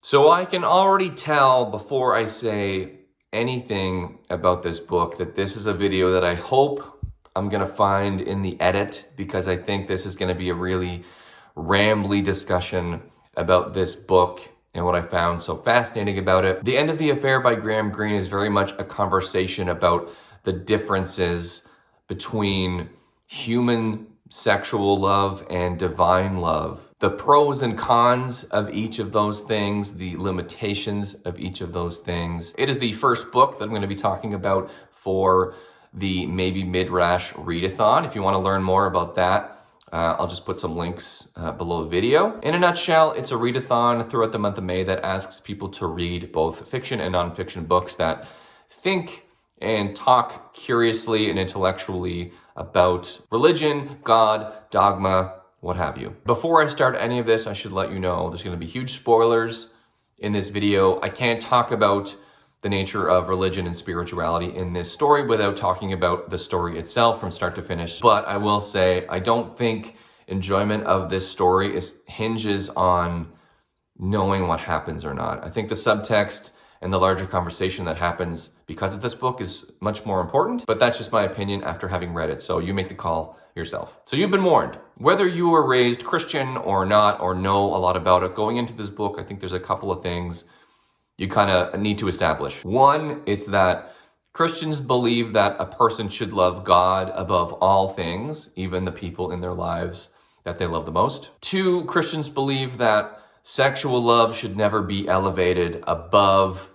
So I can already tell before I say anything about this book that this is a video that I hope I'm gonna find in the edit, because I think this is gonna be a really rambly discussion about this book and what I found so fascinating about it. The End of the Affair by Graham Greene is very much a conversation about the differences between human sexual love and divine love, the pros and cons of each of those things, the limitations of each of those things. It is the first book that I'm going to be talking about for the MaybeMidrash readathon. If you want to learn more about that, I'll just put some links below the video. In a nutshell, it's a readathon throughout the month of May that asks people to read both fiction and nonfiction books that think and talk curiously and intellectually about religion, God, dogma, what have you. Before I start any of this, I should let you know there's going to be huge spoilers in this video. I can't talk about the nature of religion and spirituality in this story without talking about the story itself from start to finish. But I will say, I don't think enjoyment of this story hinges on knowing what happens or not. I think the subtext and the larger conversation that happens because of this book is much more important, but that's just my opinion after having read it, so you make the call yourself. So you've been warned. Whether you were raised Christian or not, or know a lot about it, going into this book, I think there's a couple of things you kind of need to establish. One, it's that Christians believe that a person should love God above all things, even the people in their lives that they love the most. Two, Christians believe that sexual love should never be elevated above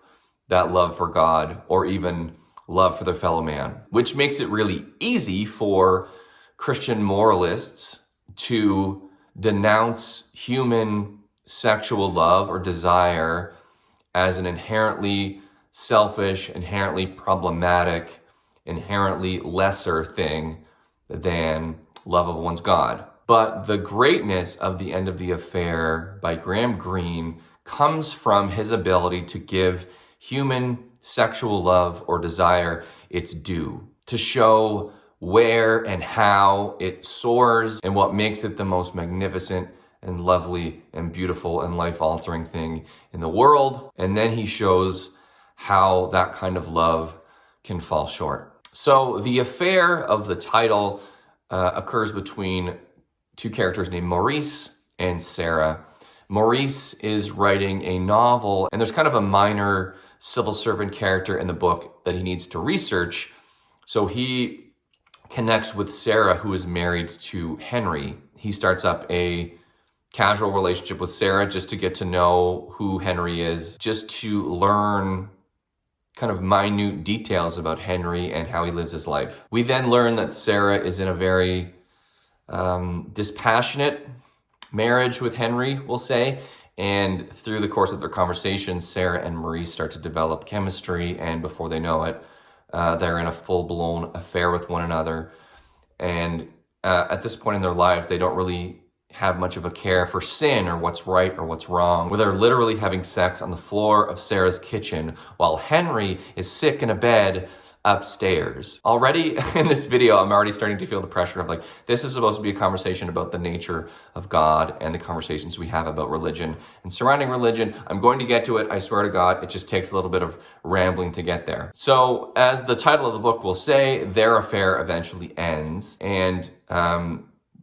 that love for God or even love for their fellow man, which makes it really easy for Christian moralists to denounce human sexual love or desire as an inherently selfish, inherently problematic, inherently lesser thing than love of one's God. But the greatness of The End of the Affair by Graham Greene comes from his ability to give human sexual love or desire its due, to show where and how it soars and what makes it the most magnificent and lovely and beautiful and life-altering thing in the world. And then he shows how that kind of love can fall short. So the affair of the title occurs between two characters named Maurice and Sarah. Maurice is writing a novel, and there's kind of a minor civil servant character in the book that he needs to research. So he connects with Sarah, who is married to Henry. He starts up a casual relationship with Sarah just to get to know who Henry is, just to learn kind of minute details about Henry and how he lives his life. We then learn that Sarah is in a very dispassionate marriage with Henry, we'll say. And through the course of their conversations, Sarah and Maurice start to develop chemistry, and before they know it, they're in a full-blown affair with one another. And at this point in their lives, they don't really have much of a care for sin or what's right or what's wrong, where they're literally having sex on the floor of Sarah's kitchen while Henry is sick in a bed upstairs. Already in this video, I'm already starting to feel the pressure of like, this is supposed to be a conversation about the nature of God and the conversations we have about religion and surrounding religion. I'm going to get to it, I swear to God. It just takes a little bit of rambling to get there. So as the title of the book will say, their affair eventually ends. And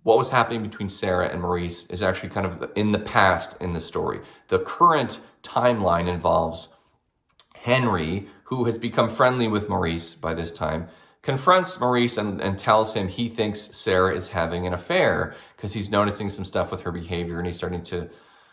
what was happening between Sarah and Maurice is actually kind of in the past in the story. The current timeline involves Henry, who has become friendly with Maurice by this time, confronts Maurice and tells him he thinks Sarah is having an affair because he's noticing some stuff with her behavior and he's starting to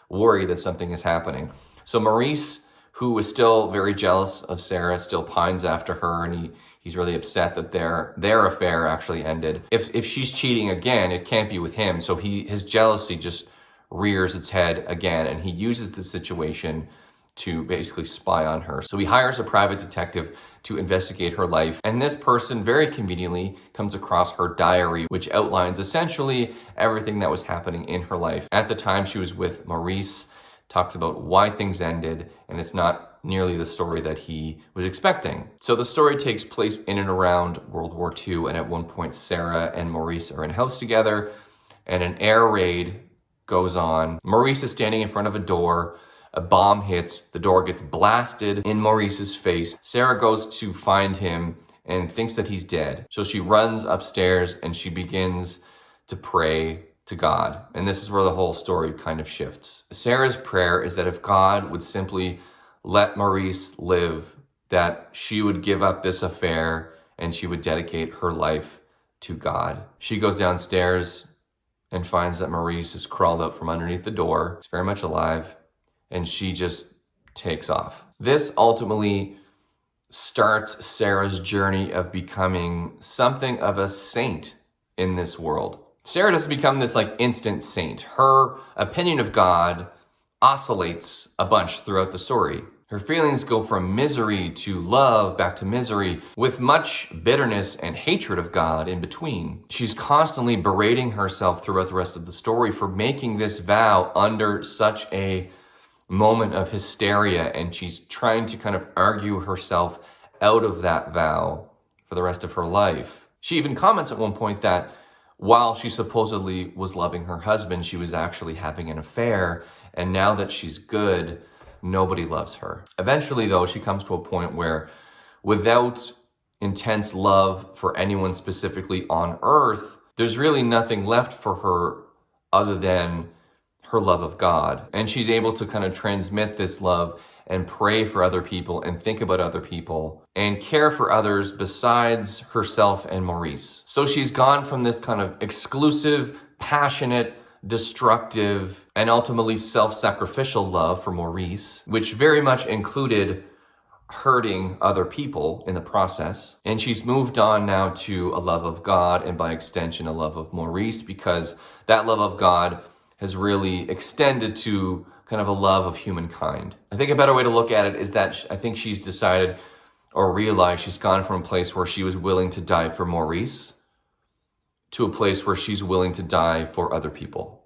worry that something is happening. So Maurice, who is still very jealous of Sarah, still pines after her, and he's really upset that their affair actually ended. If she's cheating again, it can't be with him. So his jealousy just rears its head again, and he uses the situation to basically spy on her. So he hires a private detective to investigate her life, and this person very conveniently comes across her diary, which outlines essentially everything that was happening in her life. At the time she was with Maurice, talks about why things ended, and it's not nearly the story that he was expecting. So the story takes place in and around World War II, and at one point Sarah and Maurice are in a house together, and an air raid goes on. Maurice is standing in front of a door A bomb hits, the door gets blasted in Maurice's face. Sarah goes to find him and thinks that he's dead. So she runs upstairs and she begins to pray to God. And this is where the whole story kind of shifts. Sarah's prayer is that if God would simply let Maurice live, that she would give up this affair and she would dedicate her life to God. She goes downstairs and finds that Maurice has crawled out from underneath the door. He's very much alive, and she just takes off. This ultimately starts Sarah's journey of becoming something of a saint in this world. Sarah doesn't become this like instant saint. Her opinion of God oscillates a bunch throughout the story. Her feelings go from misery to love, back to misery, with much bitterness and hatred of God in between. She's constantly berating herself throughout the rest of the story for making this vow under such a moment of hysteria, and she's trying to kind of argue herself out of that vow for the rest of her life. She even comments at one point that while she supposedly was loving her husband, she was actually having an affair, and now that she's good, nobody loves her. Eventually, though, she comes to a point where without intense love for anyone specifically on earth, there's really nothing left for her other than her love of God. And she's able to kind of transmit this love and pray for other people and think about other people and care for others besides herself and Maurice. So she's gone from this kind of exclusive, passionate, destructive, and ultimately self-sacrificial love for Maurice, which very much included hurting other people in the process. And she's moved on now to a love of God, and by extension, a love of Maurice, because that love of God has really extended to kind of a love of humankind. I think a better way to look at it is that I think she's decided or realized she's gone from a place where she was willing to die for Maurice to a place where she's willing to die for other people,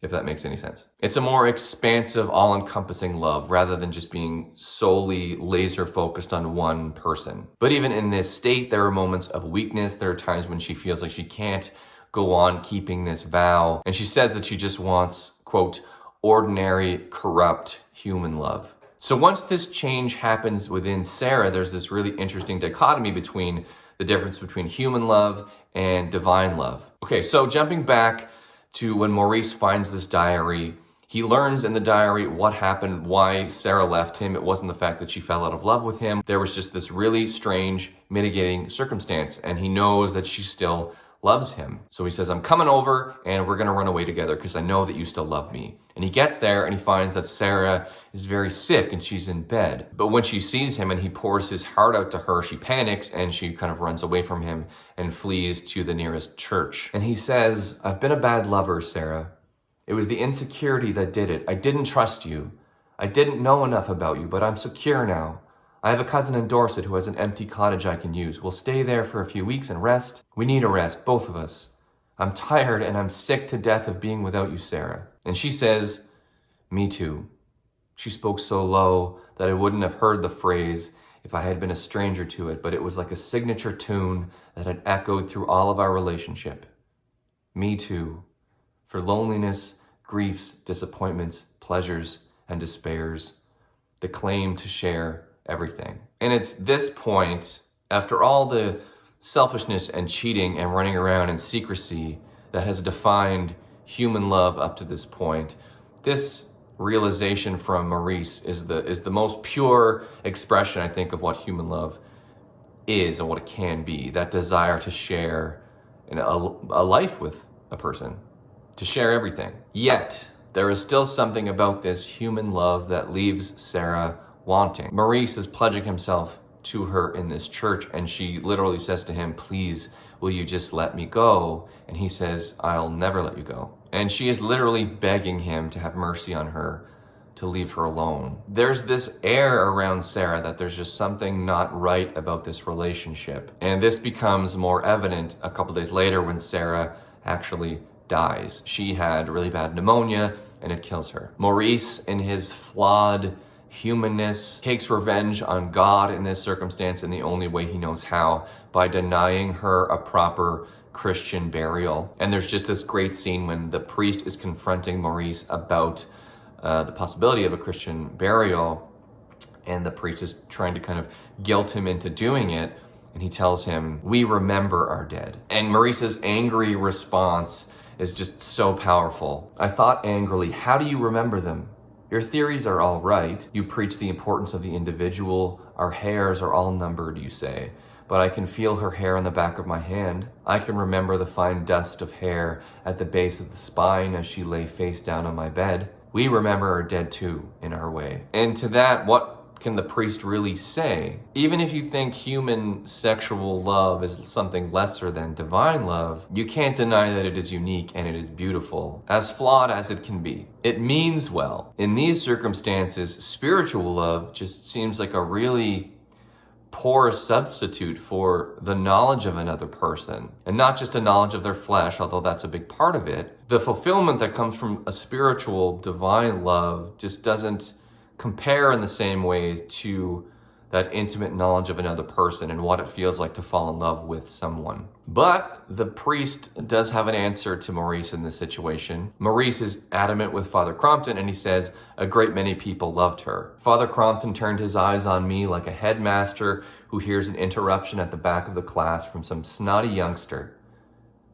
if that makes any sense. It's a more expansive, all-encompassing love rather than just being solely laser focused on one person. But even in this state, there are moments of weakness. There are times when she feels like she can't go on keeping this vow. And she says that she just wants, quote, ordinary, corrupt human love. So once this change happens within Sarah, there's this really interesting dichotomy between the difference between human love and divine love. Okay, so jumping back to when Maurice finds this diary, he learns in the diary what happened, why Sarah left him. It wasn't the fact that she fell out of love with him. There was just this really strange mitigating circumstance, and he knows that she still loves him. So he says, I'm coming over and we're gonna run away together because I know that you still love me. And he gets there and he finds that Sarah is very sick and she's in bed. But when she sees him and he pours his heart out to her, she panics and she kind of runs away from him and flees to the nearest church. And he says, I've been a bad lover, Sarah. It was the insecurity that did it. I didn't trust you. I didn't know enough about you, but I'm secure now. I have a cousin in Dorset who has an empty cottage I can use. We'll stay there for a few weeks and rest. We need a rest, both of us. I'm tired and I'm sick to death of being without you, Sarah. And she says, me too. She spoke so low that I wouldn't have heard the phrase if I had been a stranger to it, but it was like a signature tune that had echoed through all of our relationship. Me too. For loneliness, griefs, disappointments, pleasures, and despairs, the claim to share everything. And it's this point, after all the selfishness and cheating and running around in secrecy that has defined human love up to this point, this realization from Maurice is the most pure expression, I think, of what human love is and what it can be. That desire to share a life with a person, to share everything. Yet, there is still something about this human love that leaves Sarah wanting. Maurice is pledging himself to her in this church, and she literally says to him, please, will you just let me go? And he says, I'll never let you go. And she is literally begging him to have mercy on her, to leave her alone. There's this air around Sarah that there's just something not right about this relationship. And this becomes more evident a couple days later when Sarah actually dies. She had really bad pneumonia and it kills her. Maurice, in his flawed humanness, takes revenge on God in this circumstance in the only way he knows how, by denying her a proper Christian burial. And there's just this great scene when the priest is confronting Maurice about the possibility of a Christian burial, and the priest is trying to kind of guilt him into doing it, and he tells him, "We remember our dead." And Maurice's angry response is just so powerful. I thought angrily, "How do you remember them? Your theories are all right. You preach the importance of the individual. Our hairs are all numbered, you say. But I can feel her hair on the back of my hand. I can remember the fine dust of hair at the base of the spine as she lay face down on my bed. We remember our dead too, in our way." And to that, what can the priest really say? Even if you think human sexual love is something lesser than divine love, you can't deny that it is unique and it is beautiful, as flawed as it can be. It means well. In these circumstances, spiritual love just seems like a really poor substitute for the knowledge of another person, and not just a knowledge of their flesh, although that's a big part of it. The fulfillment that comes from a spiritual divine love just doesn't compare in the same ways to that intimate knowledge of another person and what it feels like to fall in love with someone. But the priest does have an answer to Maurice in this situation. Maurice is adamant with Father Crompton, and he says, "A great many people loved her." Father Crompton turned his eyes on me like a headmaster who hears an interruption at the back of the class from some snotty youngster.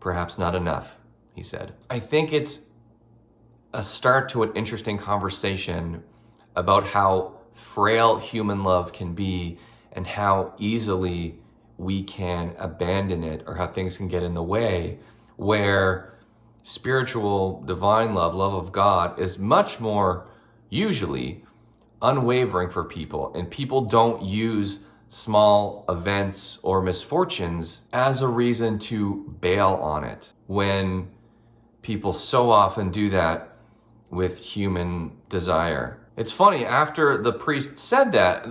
"Perhaps not enough," he said. I think it's a start to an interesting conversation about how frail human love can be and how easily we can abandon it, or how things can get in the way, where spiritual divine love, love of God, is much more usually unwavering for people, and people don't use small events or misfortunes as a reason to bail on it, when people so often do that with human desire. It's funny, after the priest said that,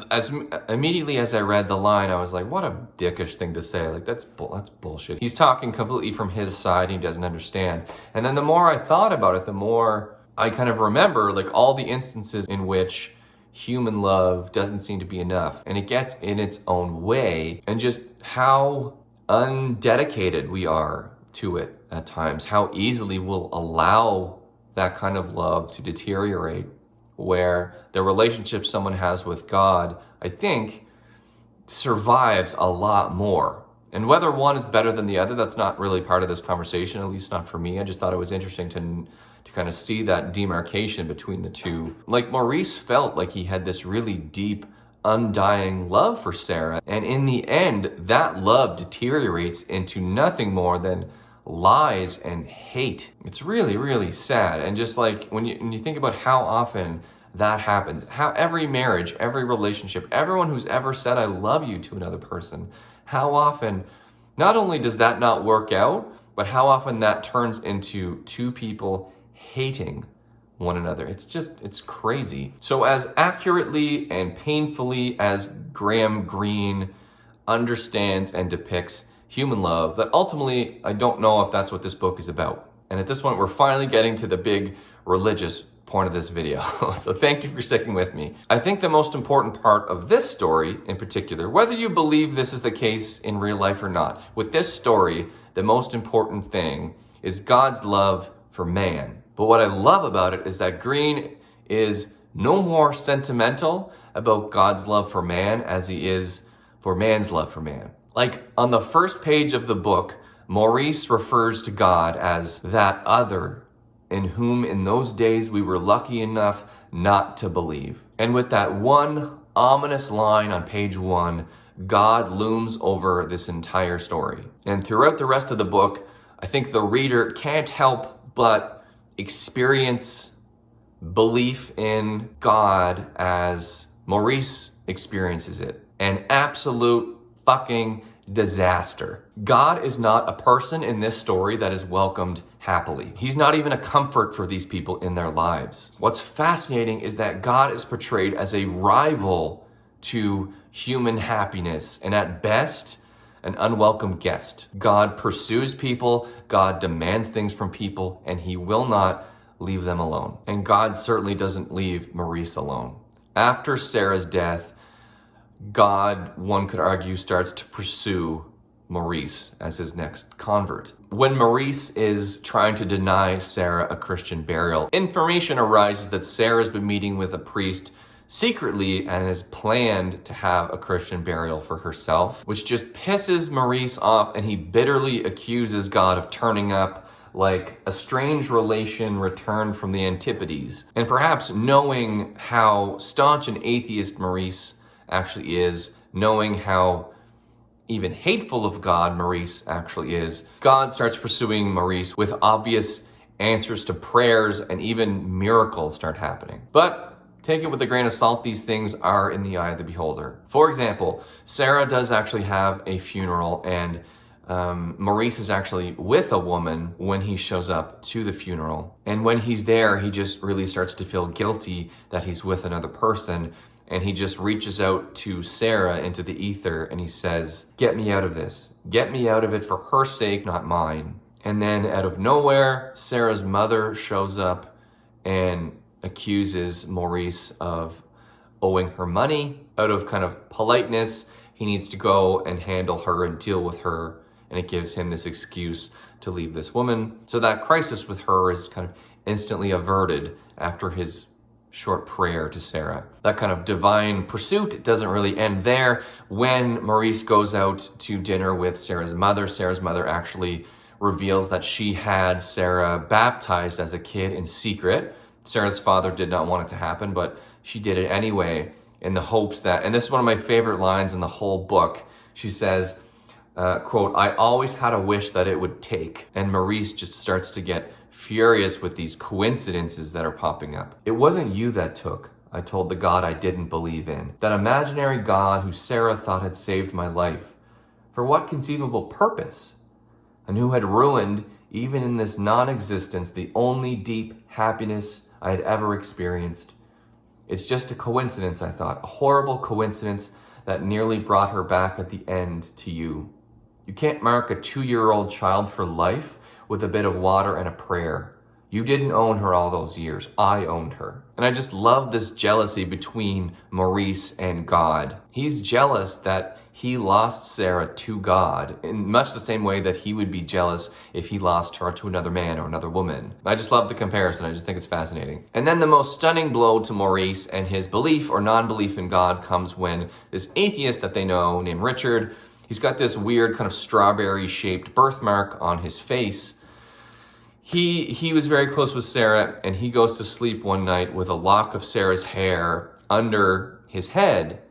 immediately as I read the line, I was like, what a dickish thing to say. Like, that's bullshit. He's talking completely from his side. He doesn't understand. And then the more I thought about it, the more I kind of remember like all the instances in which human love doesn't seem to be enough, and it gets in its own way, and just how undedicated we are to it at times, how easily we'll allow that kind of love to deteriorate, where the relationship someone has with God, I think, survives a lot more. And whether one is better than the other, that's not really part of this conversation, at least not for me. I just thought it was interesting to kind of see that demarcation between the two. Like, Maurice felt like he had this really deep, undying love for Sarah, and in the end, that love deteriorates into nothing more than lies and hate. It's really, really sad. And just like when you think about how often that happens, how every marriage, every relationship, everyone who's ever said I love you to another person, how often not only does that not work out, but how often that turns into two people hating one another. It's crazy. So as accurately and painfully as Graham Greene understands and depicts human love, that ultimately, I don't know if that's what this book is about. And at this point, we're finally getting to the big religious point of this video. So thank you for sticking with me. I think the most important part of this story in particular, whether you believe this is the case in real life or not, with this story, the most important thing is God's love for man. But what I love about it is that Greene is no more sentimental about God's love for man as he is for man's love for man. Like, on the first page of the book, Maurice refers to God as that other in whom in those days we were lucky enough not to believe. And with that one ominous line on page 1, God looms over this entire story. And throughout the rest of the book, I think the reader can't help but experience belief in God as Maurice experiences it. An absolute fucking disaster. God is not a person in this story that is welcomed happily. He's not even a comfort for these people in their lives. What's fascinating is that God is portrayed as a rival to human happiness, and at best, an unwelcome guest. God pursues people, God demands things from people, and he will not leave them alone. And God certainly doesn't leave Maurice alone. After Sarah's death, God, one could argue, starts to pursue Maurice as his next convert. When Maurice is trying to deny Sarah a Christian burial, information arises that Sarah's been meeting with a priest secretly and has planned to have a Christian burial for herself, which just pisses Maurice off, and he bitterly accuses God of turning up like a strange relation returned from the Antipodes. And perhaps knowing how staunch an atheist Maurice actually is, knowing how even hateful of God Maurice actually is, God starts pursuing Maurice with obvious answers to prayers, and even miracles start happening. But take it with a grain of salt, these things are in the eye of the beholder. For example, Sarah does actually have a funeral, and Maurice is actually with a woman when he shows up to the funeral. And when he's there, he just really starts to feel guilty that he's with another person. And he just reaches out to Sarah into the ether and he says, "Get me out of this. Get me out of it for her sake, not mine." And then out of nowhere, Sarah's mother shows up and accuses Maurice of owing her money. Out of kind of politeness, he needs to go and handle her and deal with her. And it gives him this excuse to leave this woman. So that crisis with her is kind of instantly averted after his short prayer to Sarah. That kind of divine pursuit doesn't really end there. When Maurice goes out to dinner with Sarah's mother actually reveals that she had Sarah baptized as a kid in secret. Sarah's father did not want it to happen, but she did it anyway in the hopes that, and this is one of my favorite lines in the whole book, she says, quote, "I always had a wish that it would take." And Maurice just starts to get furious with these coincidences that are popping up. "It wasn't you that took," I told the God I didn't believe in. "That imaginary God who Sarah thought had saved my life. For what conceivable purpose? And who had ruined, even in this non-existence, the only deep happiness I had ever experienced. It's just a coincidence, I thought, a horrible coincidence that nearly brought her back at the end to you. You can't mark a 2-year-old child for life with a bit of water and a prayer. You didn't own her all those years. I owned her." And I just love this jealousy between Maurice and God. He's jealous that he lost Sarah to God in much the same way that he would be jealous if he lost her to another man or another woman. I just love the comparison. I just think it's fascinating. And then the most stunning blow to Maurice and his belief or non-belief in God comes when this atheist that they know named Richard, he's got this weird kind of strawberry-shaped birthmark on his face. He was very close with Sarah, and he goes to sleep one night with a lock of Sarah's hair under his head,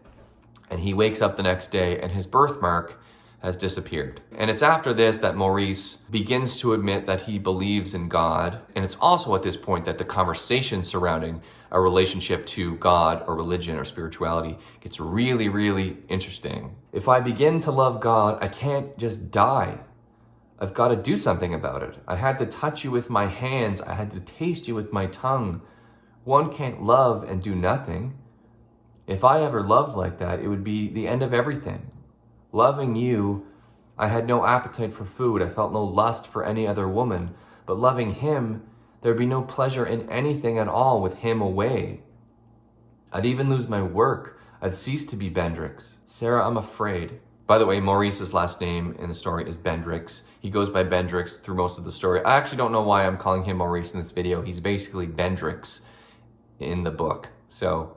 and he wakes up the next day and his birthmark has disappeared. And it's after this that Maurice begins to admit that he believes in God, and it's also at this point that the conversation surrounding a relationship to God or religion or spirituality gets really, really interesting. "If I begin to love God, I can't just die. I've got to do something about it. I had to touch you with my hands. I had to taste you with my tongue. One can't love and do nothing. If I ever loved like that, it would be the end of everything. Loving you, I had no appetite for food. I felt no lust for any other woman. But loving him, there'd be no pleasure in anything at all with him away. I'd even lose my work. I'd cease to be Bendrix. Sarah, I'm afraid." By the way, Maurice's last name in the story is Bendrix. He goes by Bendrix through most of the story. I actually don't know why I'm calling him Maurice in this video. He's basically Bendrix in the book. So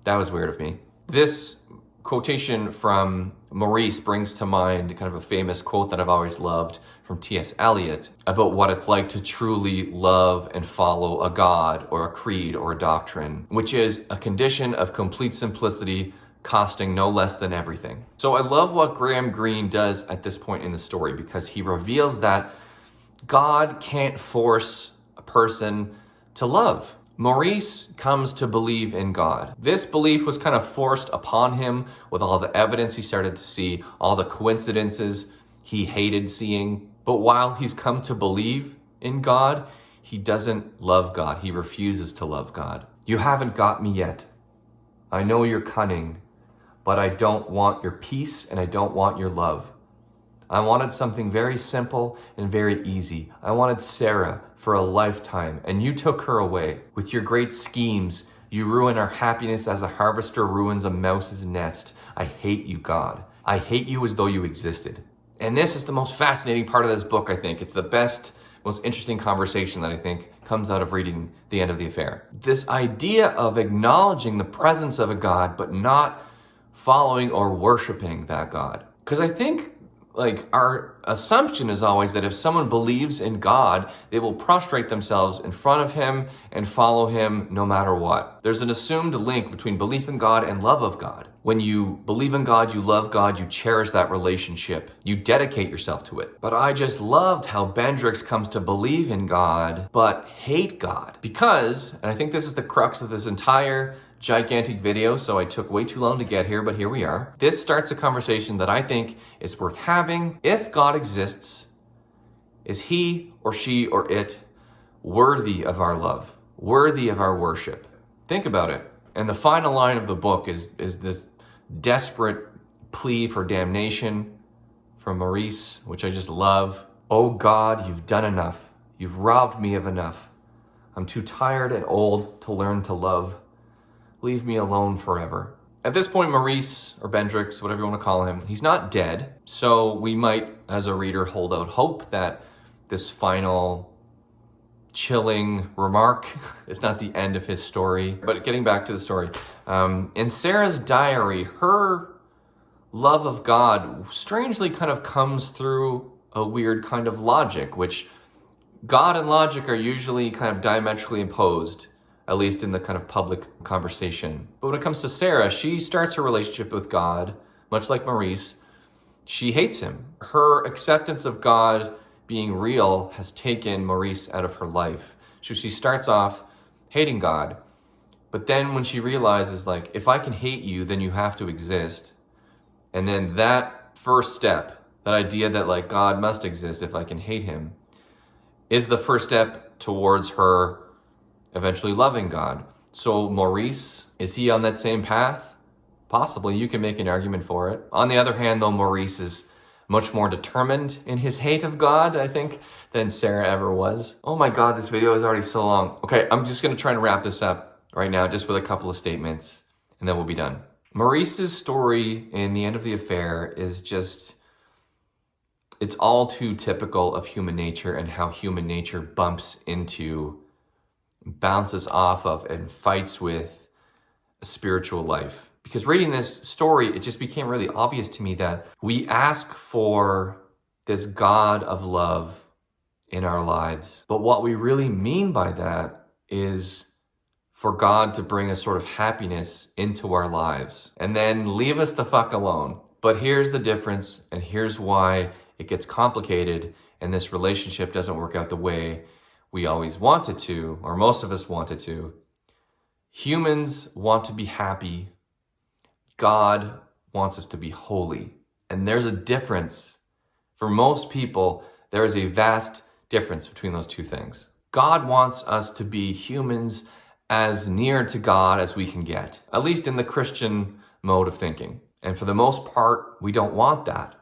that was weird of me. This quotation from Maurice brings to mind kind of a famous quote that I've always loved from T.S. Eliot about what it's like to truly love and follow a God or a creed or a doctrine, which is a condition of complete simplicity costing no less than everything. So I love what Graham Greene does at this point in the story, because he reveals that God can't force a person to love. Maurice comes to believe in God. This belief was kind of forced upon him with all the evidence he started to see, all the coincidences he hated seeing. But while he's come to believe in God, he doesn't love God. He refuses to love God. "You haven't got me yet. I know you're cunning, but I don't want your peace and I don't want your love. I wanted something very simple and very easy. I wanted Sarah for a lifetime, and you took her away. With your great schemes, you ruin our happiness as a harvester ruins a mouse's nest. I hate you, God. I hate you as though you existed." And this is the most fascinating part of this book, I think. It's the best, most interesting conversation that I think comes out of reading The End of the Affair. This idea of acknowledging the presence of a God, but not following or worshiping that God. Because I think like our assumption is always that if someone believes in God, they will prostrate themselves in front of him and follow him no matter what. There's an assumed link between belief in God and love of God. When you believe in God, you love God, you cherish that relationship, you dedicate yourself to it. But I just loved how Bendrix comes to believe in God, but hate God. Because, and I think this is the crux of this entire gigantic video, so I took way too long to get here, but here we are. This starts a conversation that I think is worth having. If God exists, is he or she or it worthy of our love, worthy of our worship? Think about it. And the final line of the book is this desperate plea for damnation from Maurice, which I just love. Oh God, you've done enough. You've robbed me of enough. I'm too tired and old to learn to love. Leave me alone forever. At this point, Maurice, or Bendrix, whatever you want to call him, he's not dead. So we might, as a reader, hold out hope that this final chilling remark is not the end of his story. But getting back to the story, in Sarah's diary, her love of God strangely kind of comes through a weird kind of logic, which God and logic are usually kind of diametrically opposed, at least in the kind of public conversation. But when it comes to Sarah, she starts her relationship with God, much like Maurice. She hates him. Her acceptance of God being real has taken Maurice out of her life. So she starts off hating God. But then when she realizes, like, if I can hate you, then you have to exist. And then that first step, that idea that like God must exist if I can hate him, is the first step towards her eventually loving God. So Maurice, is he on that same path? Possibly. You can make an argument for it. On the other hand, though, Maurice is much more determined in his hate of God, I think, than Sarah ever was. Oh my God, this video is already so long. Okay, I'm just going to try and wrap this up right now, just with a couple of statements, and then we'll be done. Maurice's story in The End of the Affair is just, it's all too typical of human nature and how human nature bumps into, bounces off of, and fights with a spiritual life. Because reading this story, it just became really obvious to me that we ask for this God of love in our lives. But what we really mean by that is for God to bring a sort of happiness into our lives and then leave us the fuck alone. But here's the difference, and here's why it gets complicated and this relationship doesn't work out the way we always want it to, or most of us want it to. Humans want to be happy. God wants us to be holy. And there's a difference. For most people, there is a vast difference between those two things. God wants us to be humans as near to God as we can get, at least in the Christian mode of thinking. And for the most part, we don't want that.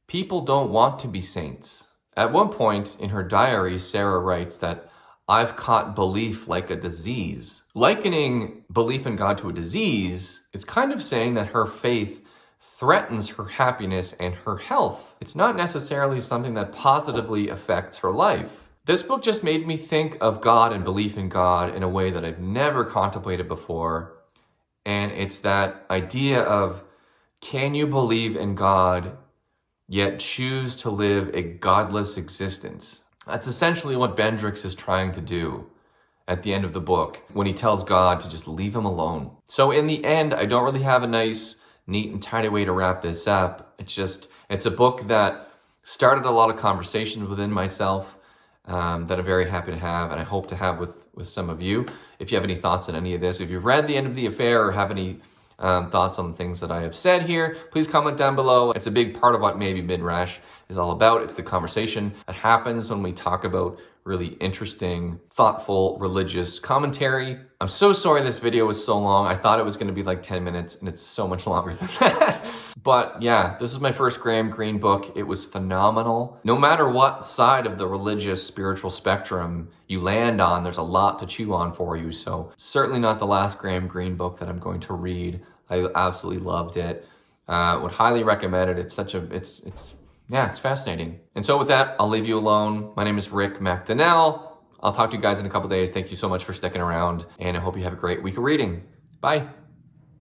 People don't want to be saints. At one point in her diary, Sarah writes that I've caught belief like a disease. Likening belief in God to a disease is kind of saying that her faith threatens her happiness and her health. It's not necessarily something that positively affects her life. This book just made me think of God and belief in God in a way that I've never contemplated before. And it's that idea of, can you believe in God yet choose to live a godless existence? That's essentially what Bendrix is trying to do at the end of the book when he tells God to just leave him alone. So in the end, I don't really have a nice, neat and tidy way to wrap this up. It's a book that started a lot of conversations within myself that I'm very happy to have, and I hope to have with some of you. If you have any thoughts on any of this, if you've read The End of the Affair or have any thoughts on the things that I have said here, please comment down below. It's a big part of what MaybeMidrash is all about. It's the conversation that happens when we talk about really interesting, thoughtful, religious commentary. I'm so sorry this video was so long. I thought it was going to be like 10 minutes, and it's so much longer than that. But yeah, this was my first Graham Greene book. It was phenomenal. No matter what side of the religious, spiritual spectrum you land on, there's a lot to chew on for you. So certainly not the last Graham Greene book that I'm going to read. I absolutely loved it. Would highly recommend it. It's Yeah, it's fascinating. And so with that, I'll leave you alone. My name is Rick McDonnell. I'll talk to you guys in a couple days. Thank you so much for sticking around, and I hope you have a great week of reading. Bye.